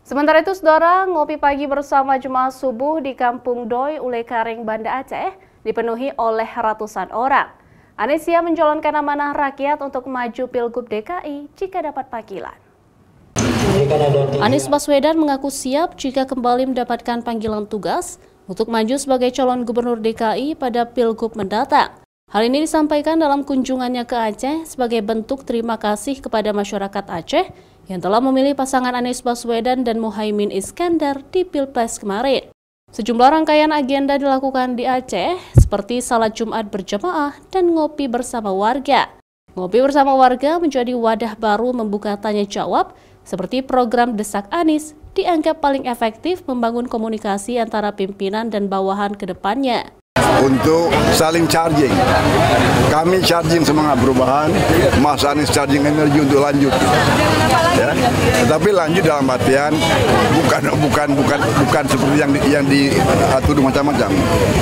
Sementara itu, saudara, ngopi pagi bersama jemaah subuh di Kampung Doi, Ulekaring, Banda Aceh dipenuhi oleh ratusan orang. Anies siap menjalankan amanah rakyat untuk maju Pilgub DKI jika dapat panggilan. Anies Baswedan mengaku siap jika kembali mendapatkan panggilan tugas untuk maju sebagai calon gubernur DKI pada Pilgub mendatang. Hal ini disampaikan dalam kunjungannya ke Aceh sebagai bentuk terima kasih kepada masyarakat Aceh yang telah memilih pasangan Anies Baswedan dan Muhaimin Iskandar di Pilpres kemarin. Sejumlah rangkaian agenda dilakukan di Aceh seperti salat Jumat berjamaah dan ngopi bersama warga. Ngopi bersama warga menjadi wadah baru membuka tanya jawab seperti program Desak Anies dianggap paling efektif membangun komunikasi antara pimpinan dan bawahan ke depannya. Untuk saling charging, kami charging semangat perubahan, Mas Anies charging energi untuk lanjut, ya. Tetapi lanjut dalam artian bukan seperti yang dituduh macam-macam.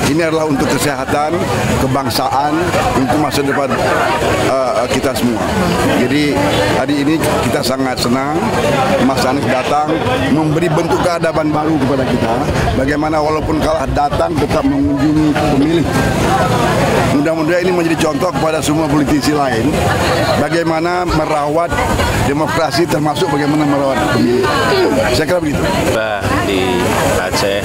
Ini adalah untuk kesehatan, kebangsaan, untuk masa depan kita semua. Jadi hari ini kita sangat senang Mas Anies datang memberi bentuk keadaban baru kepada kita. Bagaimana walaupun kalah datang tetap mengunjungi pemilih. Mudah-mudahan ini menjadi contoh kepada semua politisi lain bagaimana merawat demokrasi termasuk bagaimana merawat pemilih. Saya kira begitu. Di Aceh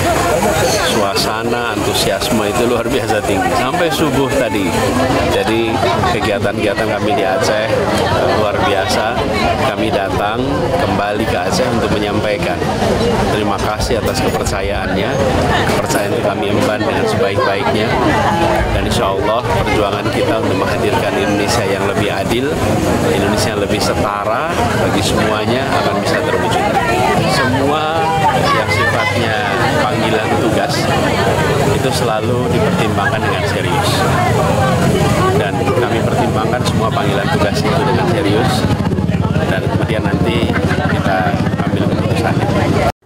suasana antusiasme itu luar biasa tinggi sampai subuh tadi. Jadi kegiatan-kegiatan kami di Aceh luar biasa. Kami datang kembali ke Aceh untuk menyampaikan terima kasih atas kepercayaannya. Kepercayaan itu kami emban dengan sebaik-baiknya. Dan insya Allah perjuangan kita untuk menghadirkan Indonesia yang lebih adil, Indonesia yang lebih setara bagi semuanya akan bisa terwujud. Semua yang sifatnya panggilan tugas itu selalu dipertimbangkan dengan serius. Dan kami pertimbangkan semua panggilan tugas itu dengan serius. Dan kemudian nanti kita ambil keputusan.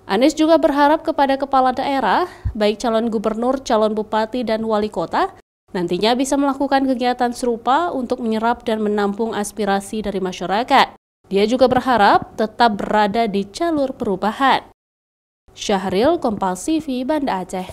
Anies juga berharap kepada kepala daerah, baik calon gubernur, calon bupati, dan wali kota, nantinya bisa melakukan kegiatan serupa untuk menyerap dan menampung aspirasi dari masyarakat. Dia juga berharap tetap berada di jalur perubahan. Syahril, Kompas TV, Banda Aceh.